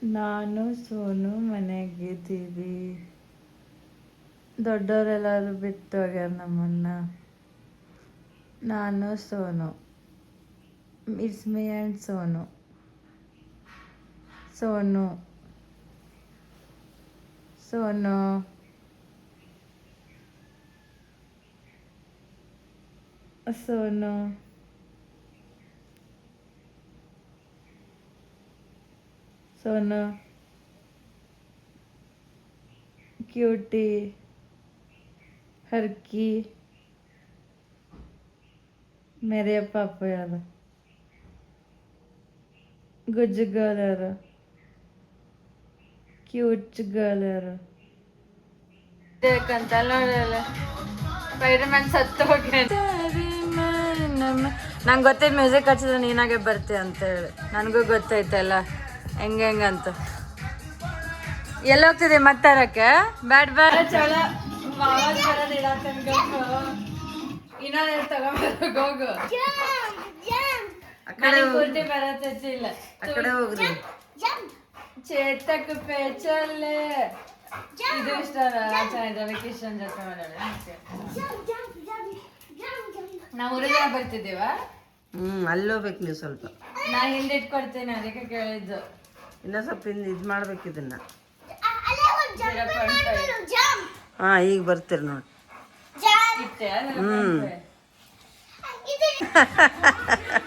ನಾನು ಸೋನು ಮನೆಗಿದ್ದೀವಿ. ದೊಡ್ಡವರೆಲ್ಲರೂ ಬಿಟ್ಟು ಹೋಗ್ಯಾರ ನಮ್ಮನ್ನ. ನಾನು Sonu, it's me and Sonu. Sonu Sonu Sonu Sonu cutie ಹರ್ಕಿ मेरे पापा यार गुज गर्ल यार क्यूट गर्ल यार देखंತ ನೋಡಲ್ಲ ಸ್ಪೈಡರ್ಮ್ಯಾನ್ ಸತ್ತು ಹೋಗ್ಯಾನ. ನಂಗೆ ಗೊತ್ತೈತೆ ಮ್ಯೂಸಿಕ್ ಹಚ್ಚಿದ್ರೆ ನೀನಾಗೆ ಬರ್ತೀಯ ಅಂತೇಳಿ. ನನಗೂ ಗೊತ್ತೈತಲ್ಲ ಹೆಂಗಂತ. ಎಲ್ಲ ಹೋಗ್ತಿದೆ ಮತ್ತಾರಕ್ಕೆ ಬ್ಯಾಡ್ ಬ್ಯಾಡ್ ಚಲೋ ಆವಾಜ್ ಬರೋದಿಲ್ಲ ಇನ್ನೊಂದು ತಗೊಂಬರೋಗ ಹೋಗು. ಪೂರ್ತಿ ಬರತ್ತಿಲ್ಲ ಚೇತಕ್ ಪೇಚಲ್ಲೇ ಇದು ಇಷ್ಟ ಚೆನ್ನಾಗಿದೆ. ವೆಕೇಶನ್ ಜೊತೆ ಮಾಡೋಣ. ನಾವು ಊರಿಗೆ ಬರ್ತಿದ್ದೀವ. ಅಲ್ಲೋಗ್ಬೇಕು ನೀವು ಸ್ವಲ್ಪ. ನಾ ಹಿಂದೆ ಇಟ್ಕೊಡ್ತೇನೆ ಅದಕ್ಕೆ ಕೇಳಿದ್ದು. ಇನ್ನ ಸ್ವಲ್ಪ ಇದು ಮಾಡ್ಬೇಕು ಇದನ್ನ. 0.5 ಈಗ ಬರ್ತೀರಿ ನೋಡಿ.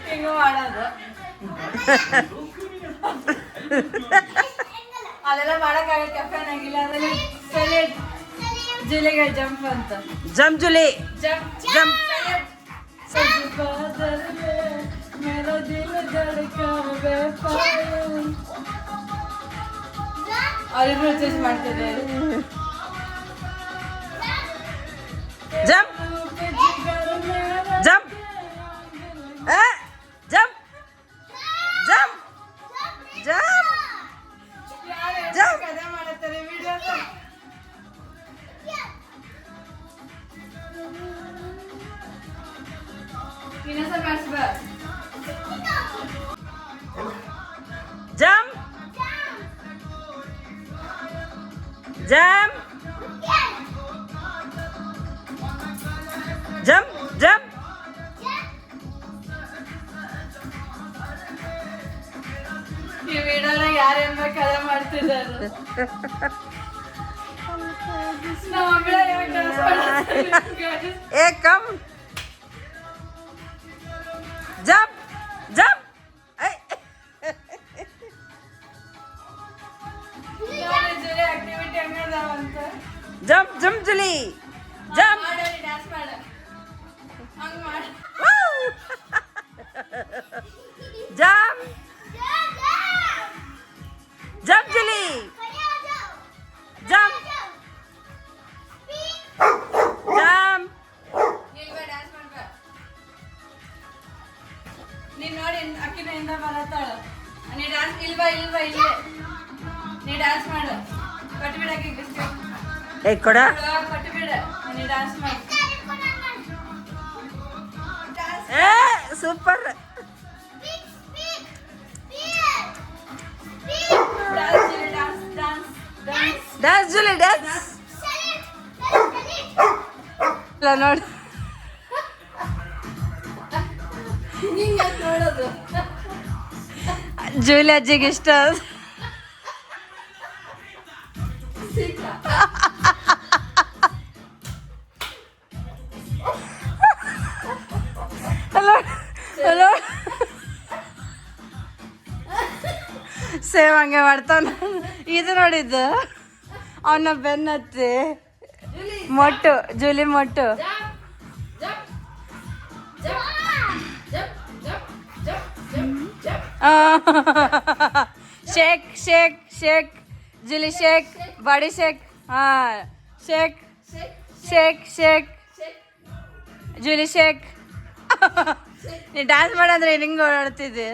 ಹಿಂಗ ಮಾಡೋದು ಅದೆಲ್ಲ ಮಾಡಕ್ಕಾಗಲ್ಲ. ಕೆಫೆನ್ ಆಗಿಲ್ಲ ಅಂದ್ರೆ ಸೆಲೆಡ್ ಜುಲಿಗೆ ಜಂಪ್ ಅಂತ. Jump Julie jump jump. मेरा दिल धड़कन बेफायर ಅವ್ರಿಬ್ರು ಚೇಂಜ್ ಮಾಡ್ತಿದ್ದಾರೆ. Jump jump jump jump jump jump ಕಥೆ ಮಾಡುತ್ತಾರೆ ವಿಡಿಯೋದ. ಇನ್ನೊಂದ್ಸಲ ಮಾಡಿಸ್ಬ. Jump jump jump jump. ಈ ವಿಡಿಯೋನ ಯಾರೇನ್ ಕಥೆ ಮಾಡ್ತಿದ್ದಾರೆ. ಏ ಕಮ್ ಜಂಪ್ ಜಂಪ್ ಆಕ್ಟಿವಿಟಿ ಹಂಗದಾವಂತ. Jump jump Julie jump dance ಮಾಡ ಹಂಗ ಮಾಡ. Jump jump Julie jump jump. ಇಲ್ವಾ ಡ್ಯಾನ್ಸ್ ಮಾಡ್ಬ. ನೀನ್ ನೋಡಿ ಅಕ್ಕಿನ ಇಂದ ಬರತ್ತಾಳ. ನೀ ಡ್ಯಾನ್ಸ್ ಇಲ್ವಾ ಇಲ್ಲೇ ನೀ ಡ್ಯಾನ್ಸ್ ಮಾಡು. ಕಟ್ಬಿಡಕ್ಕೆ ಬಿಸ್ಕೆಟ್ ಏ ಕೊಡ ಕಟ್ಬಿಡ. ನೀ ಡ್ಯಾನ್ಸ್ ಮಾಡು. ಏ ಸೂಪರ್. ಡ್ಯಾನ್ಸ್ ಜುಲಿ ಡ್ಯಾನ್ಸ್ ನೋಡಿ. ನೋಡೋದು ಜೂಲಿ ಅಜ್ಜಿಗೆ ಇಷ್ಟ. ಹಲೋ ಹಲೋ ಸೇವ್ ಹಂಗೆ ಮಾಡ್ತಾನ. ಇದು ನೋಡಿದ್ದು ಅವನ ಬೆನ್ನತ್ತಿ ಮೊಟ್ಟು ಜೂಲಿ ಮೊಟ್ಟು. Shake shake shake Julie shake body shake. Shake shake shake Julie shake. ನೀ ಡ್ಯಾನ್ಸ್ ಮಾಡಂದ್ರೆ ಹಿಂಗೆ ಓಡಾಡ್ತಿದ್ದೆ.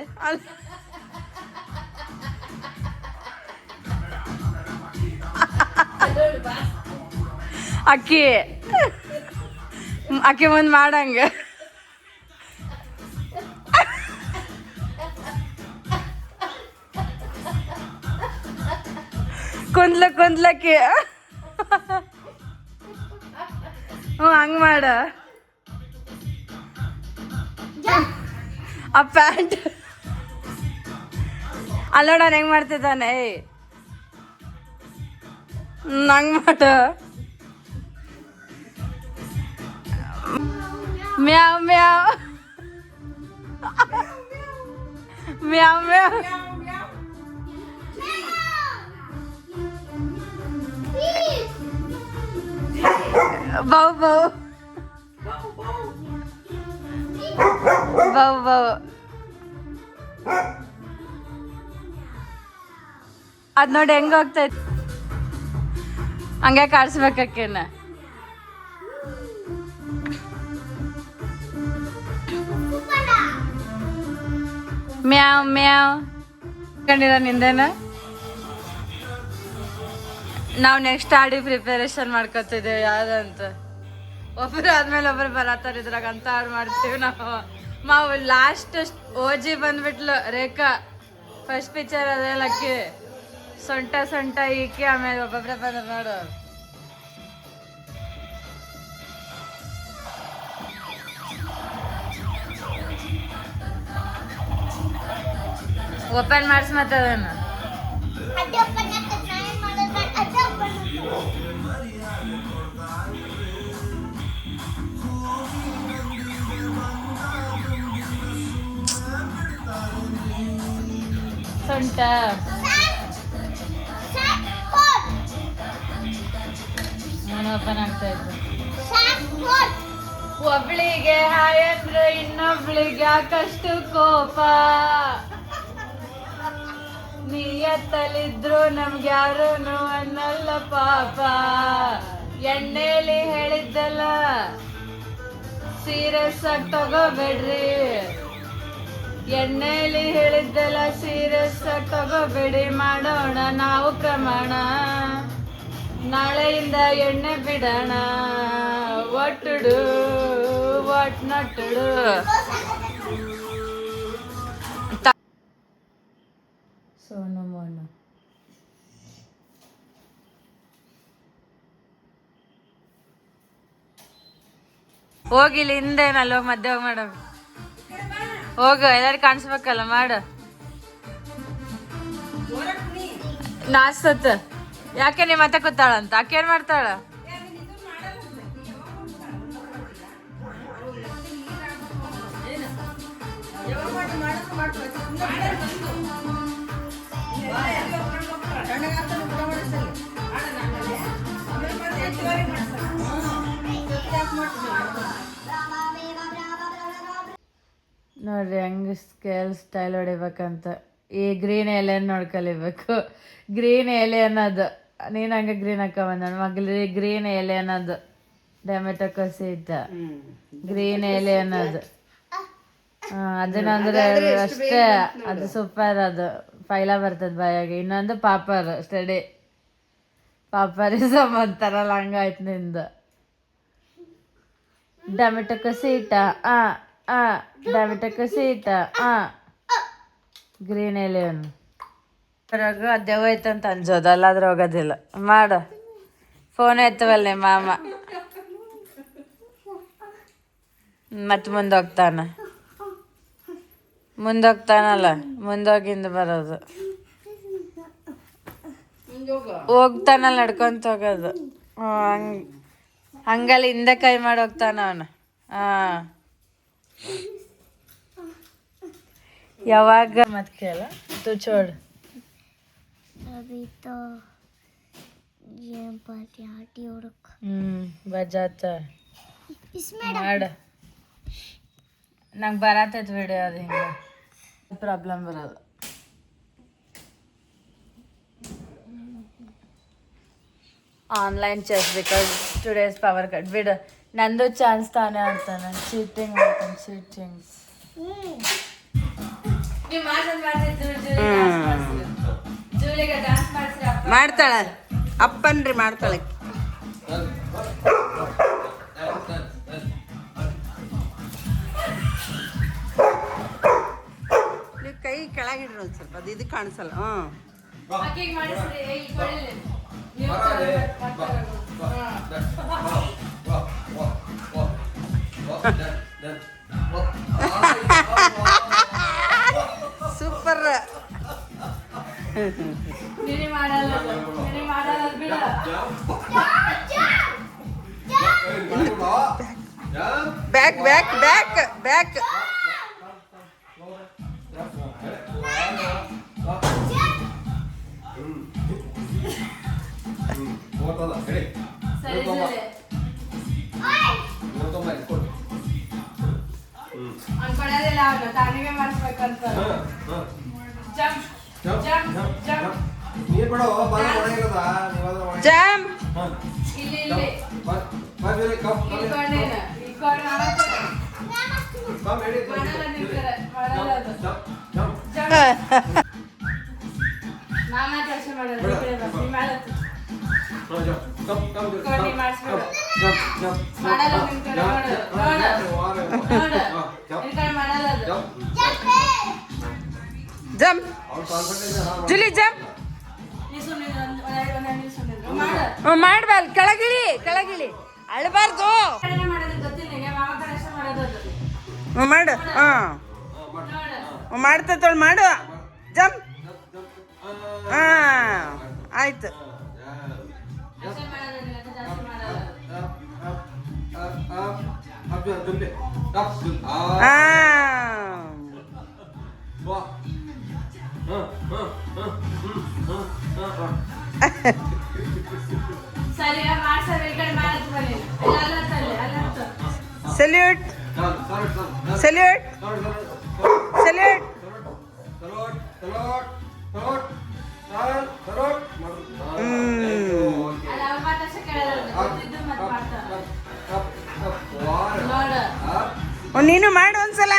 ಅಕ್ಕಿ ಅಕ್ಕಿ ಮುಂದೆ ಮಾಡಂಗೆ. ಕುಂದ್ಲಕ್ಕಿ ಹ್ಞೂ ಹಂಗೆ ಮಾಡ ಆ ಪ್ಯಾಂಟ್ ಅಲ್ಲೋಡ ಹೆಂಗ್ ಮಾಡ್ತಿದ್ದಾನೆ ಹಂಗ್ ಮಾಡ ಮ್ಯಾವ್ ಮ್ಯಾವ್ ಮ್ಯಾವ್ ಮ್ಯಾವ್ ಬೌ ಬೌ ಬೌ ಬೌ ಅದ್ ನೋಡಿ ಹೆಂಗ ಹೋಗ್ತೈತಿ ಹಂಗೆ ಕಾಡ್ಸ್ಬೇಕೇನ ಮ್ಯಾವ್ ಮ್ಯಾವ್ ಕಂಡಿರ ನಿಂದೇನ ನಾವು ನೆಕ್ಸ್ಟ್ ಆಡಿ ಪ್ರಿಪರೇಷನ್ ಮಾಡ್ಕೊತಿದ್ದೇವೆ ಯಾವ್ದಂತ ಒಬ್ರು ಆದ್ಮೇಲೆ ಒಬ್ರು ಬರತ್ತಾರ ಇದ್ರಾಗ ಅಂತ ಆಡ್ ಮಾಡ್ತೀವಿ ನಾವು ಲಾಸ್ಟ್ ಓಜಿ ಬಂದ್ಬಿಟ್ಲು ರೇಖಾ ಫಸ್ಟ್ ಪಿಕ್ಚರ್ ಅದೆಲ್ಲಕ್ಕೆ ಸೊಂಟ ಈಕಿ ಆಮೇಲೆ ಒಬ್ಬೊಬ್ರೆ ಬಂದ್ರು ನೋಡು ಓಪನ್ ಮಾಡಿಸ್ ಮತ್ತೆ ಅದನ್ನು ಸೊಂಟ ಓಪನ್ ಆಗ್ತಾ ಇತ್ತು ಒಬ್ಳಿಗೆ ಹಾಯ್ ಅಂದ್ರೆ ಇನ್ನೊಬ್ಳಿಗೆ ಯಾಕಷ್ಟು ಕೋಪ ನಿಯತ್ತಲಿದ್ರು ನಮ್ಗೆ ಯಾರೂನು ಅನ್ನಲ್ಲ ಪಾಪ ಎಣ್ಣೆಲಿ ಹೇಳಿದ್ದಲ್ಲ ಸೀರಿಯಸ್ ಆಗಿ ತಗೋಬೇಡ್ರಿ ಎಣ್ಣೆಲಿ ಹೇಳಿದ್ದಲ್ಲ ಸೀರಿಯಸ್ ಆಗಿ ತಗೋಬೇಡಿ ಮಾಡೋಣ ನಾವು ಪ್ರಮಾಣ ನಾಳೆಯಿಂದ ಎಣ್ಣೆ ಬಿಡೋಣ ಒಟ್ಟುಡು ಒಟ್ ನಟ್ಟುಡು ಸೋನು ಮೋನು ಹೋಗಿಲ್ಲ ಹಿಂದೇನಲ್ಲ ಹೋಗಿ ಮಧ್ಯೆ ಹೋಗಿ ಮಾಡ ಹೋಗ ಎಲ್ಲಾರು ಕಾಣಿಸ್ಬೇಕಲ್ಲ ಮಾಡ ನಾಸ್ತತ್ ಯಾಕೆ ನೀ ಮತ್ತೆ ಕೂತಾಳಂತ ಆಕೆ ಏನ್ ಮಾಡ್ತಾಳ ನೋಡ್ರಿ ಹೆಂಗ್ ಸ್ಟೈಲ್ ಹೊಡಿಬೇಕಂತ ಈ ಗ್ರೀನ್ ಎಲೆಯನ್ನು ನೋಡ್ಕೊಲಿಬೇಕು ಗ್ರೀನ್ ಎಲೆ ಅನ್ನೋದು ನೀನು ಹಂಗೆ ಗ್ರೀನ್ ಹಾಕ ಬಂದ ಮಗ್ಲಿ ಗ್ರೀನ್ ಎಲೆ ಅನ್ನೋದು ಟೊಮೆಟೊ ಕೊಸಿ ಇತ್ತ ಗ್ರೀನ್ ಎಲೆ ಅನ್ನೋದು ಅದನ್ನ ಅಂದ್ರೆ ಅಷ್ಟೇ ಅದು ಸೂಪರ್ ಅದು ಪೈಲ ಬರ್ತದ ಬಾಯಾಗ ಇನ್ನೊಂದು ಪಾಪರ್ ಸ್ಟಡಿ ಪಾಪರಿಸಮ್ ಅಂತಾರಲ್ಲ ಹಂಗಾಯ್ತು ನಿಂದು ಟೊಮೆಟೊ ಕೊಸಿ ಇಟ್ಟ ಟೊಮೆಟೊ ಕೊಸಿ ಇಟ್ಟ ಗ್ರೀನ್ ಎಲೆಯನ್ನು ಹೊರಗ ಅದೇ ಹೋಯ್ತಂತ ಅನ್ಸೋದು ಅಲ್ಲಾದ್ರೆ ಹೋಗೋದಿಲ್ಲ ಮಾಡ ಫೋನ್ ಎತ್ತವಲ್ಲ ಮಾಮ ಮತ್ತೆ ಮುಂದೋಗ್ತಾನಲ್ಲ ಮುಂದೋಗಿಂದ ಬರೋದು ಹೋಗ್ತಾನಲ್ಲ ನಡ್ಕೊಂತ ಹೋಗೋದು ಹಂಗಲ್ಲ ಹಿಂದೆ ಕೈ ಮಾಡಿ ಹೋಗ್ತಾನ ಅವನು ಯಾವಾಗ ಮತ್ ಕೇಳ ತು ಚೋಡ್ ಬಜಾತ ಮಾಡ ನಂಗೆ ಬರತೈತೆ ವಿಡಿಯೋ ಅದು ಹಿಂಗೆ ಪ್ರಾಬ್ಲಮ್ ಬರೋದು online chess because today's power cut ಬಿಡು ನಂದು ಚಾನ್ಸ್ ತಾನೇ ಆಡ್ತಾನೆ ಚೀಟಿಂಗ್ ಮಾಡ್ತಾನೆ ಚೀಟಿಂಗ್ಸ್ ಮಾಡ್ತಾಳ ಅಪ್ಪನ್ರಿ ಮಾಡ್ತಾಳೆ ನೀವು ಕೈ ಕೆಳಗಿಡ್ರಿ ಒಂದು ಸ್ವಲ್ಪ ಅದು ಇದು ಕಾಣಿಸಲ್ಲ ಆಕೆಗೆ ಮಾಡಿಸ್ರಿ ಈ ಕೊಡಲಿ ನೀವು ಸೂಪರ್. ನೀನೇ ಮಾಡಲ್ಲ ಬಿಡ. Back back back back. ಸರಿ ಅನ್ಕೊಳೋದಿಲ್ಲ ಅವನು ತಾನಿಗೆ ಮಾಡಿಸ್ಬೇಕಂತ. Jump jump jump jump. ಇಲ್ಲಿ ಮಾಡಲ್ಲ ಅದು. ನಾನಾ ಕೆಲಸ ಮಾಡಲ್ಲ ಮಾಡಲ್ಲ ಅದು. Jump Julie jump. ಮಾಡ್ಬಾಲ್. ಕೆಳಗಿಳಿ ಕೆಳಗಿಳಿ. ಅಳಬಾರ್ದು. ಮಾಡು. ಮಾಡ್ತೇಳ ಮಾಡು. ಜಂಪ್. ಆಯ್ತು. Salute salute salute. ನೀನು ಮಾಡು ಒಂದ್ಸಲ.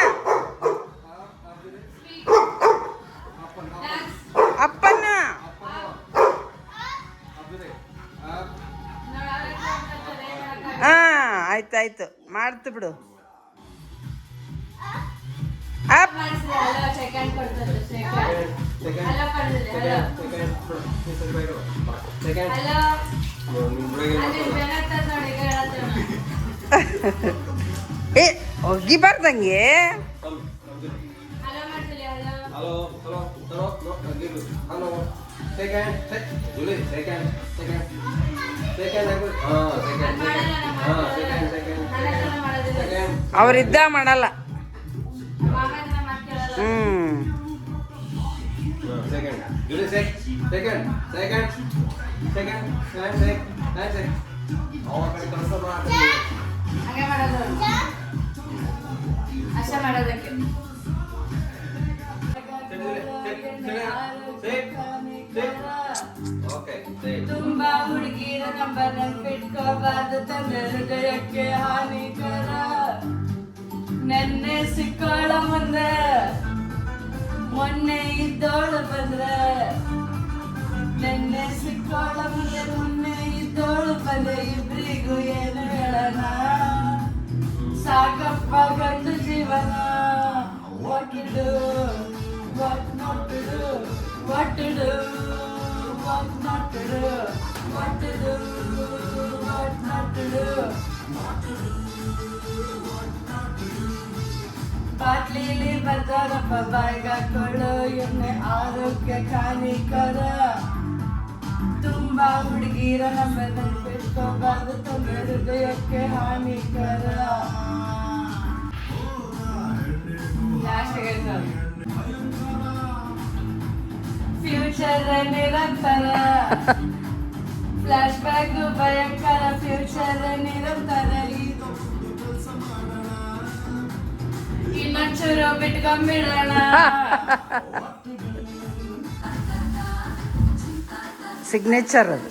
ಅಪ್ಪನ್ನ ಆಯ್ತಾಯ್ತು ಮಾಡ್ತು ಬಿಡು. ಅಪ್. ಏ ಒಗಿಬಾರ್ದಂಗೆ. ಅವರಿದ್ದ ಮಾಡಲ್ಲ. ತುಂಬಾ ಹುಡುಗಿರ ನಂಬರ್ ನೆನ್ಪಿಟ್ಕೋಬಾರ್ದು, ತಂದೆ ಹೃದಯಕ್ಕೆ ಹಾನಿಕರ. ನೆನ್ನೆ ಸಿಕ್ಕೋಳ ಮುಂದೆ ಮೊನ್ನೆ ಇದ್ದೋಳು ಬಂದ್ರೆ, ನೆನ್ನೆ ಸಿಕ್ಕೋಳ ಮುಂದೆ ಮೊನ್ನೆ ಇದ್ದೋಳು ಬಂದ್ರೆ, ಇಬ್ರಿಗೂ ಏನು ಹೇಳೋಣ. ಸಾಕಪ್ಪ ಗಂಡು ಜೀವನ. What to do, what not to do, what to do, what not to do, what to do, what not to do. ಬಾಟ್ಲಿಲಿ ಬರ್ತಾರಪ್ಪ ಬಾಯ್ಗಾಕೊಳ್ಳೋ ಎಣ್ಣೆ ಆರೋಗ್ಯ ಹಾನಿಕರ. ತುಂಬಾ ಹುಡುಗಿರ ನಮ್ಮ ನೆನ್ಪಿಟ್ಕೋಬಾರ್ದು, ತಂದೆ ಹೃದಯಕ್ಕೆ ಹಾನಿಕರ. ಫ್ಯೂಚರ್ ನಿರಂತರ, ಫ್ಲಾಶ್ ಬ್ಯಾಕ್ ಭಯಂಕರ. ಫ್ಯೂಚರ್ ನಿರಂತರ. ಇನ್ನೊಂಚೂರು ಬಿಟ್ಕೊಂಡ್ಬಿಡೋಣ. ಸಿಗ್ನೇಚರ್ ಅದು.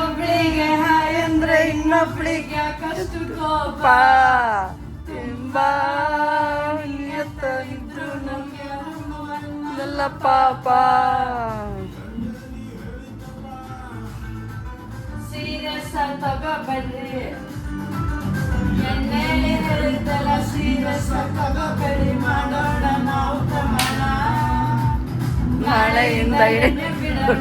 ಒಬ್ಳಿಗೆ ಹಾಯ್ ಅಂದ್ರೆ ಇನ್ನೊಬ್ಳಿಗೆ ಯಾಕಷ್ಟು ಕೋಪ. ತುಂಬಾ ಇದ್ರು ನಮ್ಗೆ ಎಲ್ಲ ಪಾಪ. ಸೀರಿಯಸ್ ಆಗಿ ತಗೋಬೇಡ್ರಿ, ಎಣ್ಣೆಲಿ ಹೇಳಿದ್ದೆಲ್ಲ ಸೀರಿಯಸ್ ಆಗಿ ತಗೋಬೇಡಿ. ಮಾಡೋಣ ನಾವು ಪ್ರಮಾಣ. ತಲೆಯಿಂದ ಹಿಡಿದು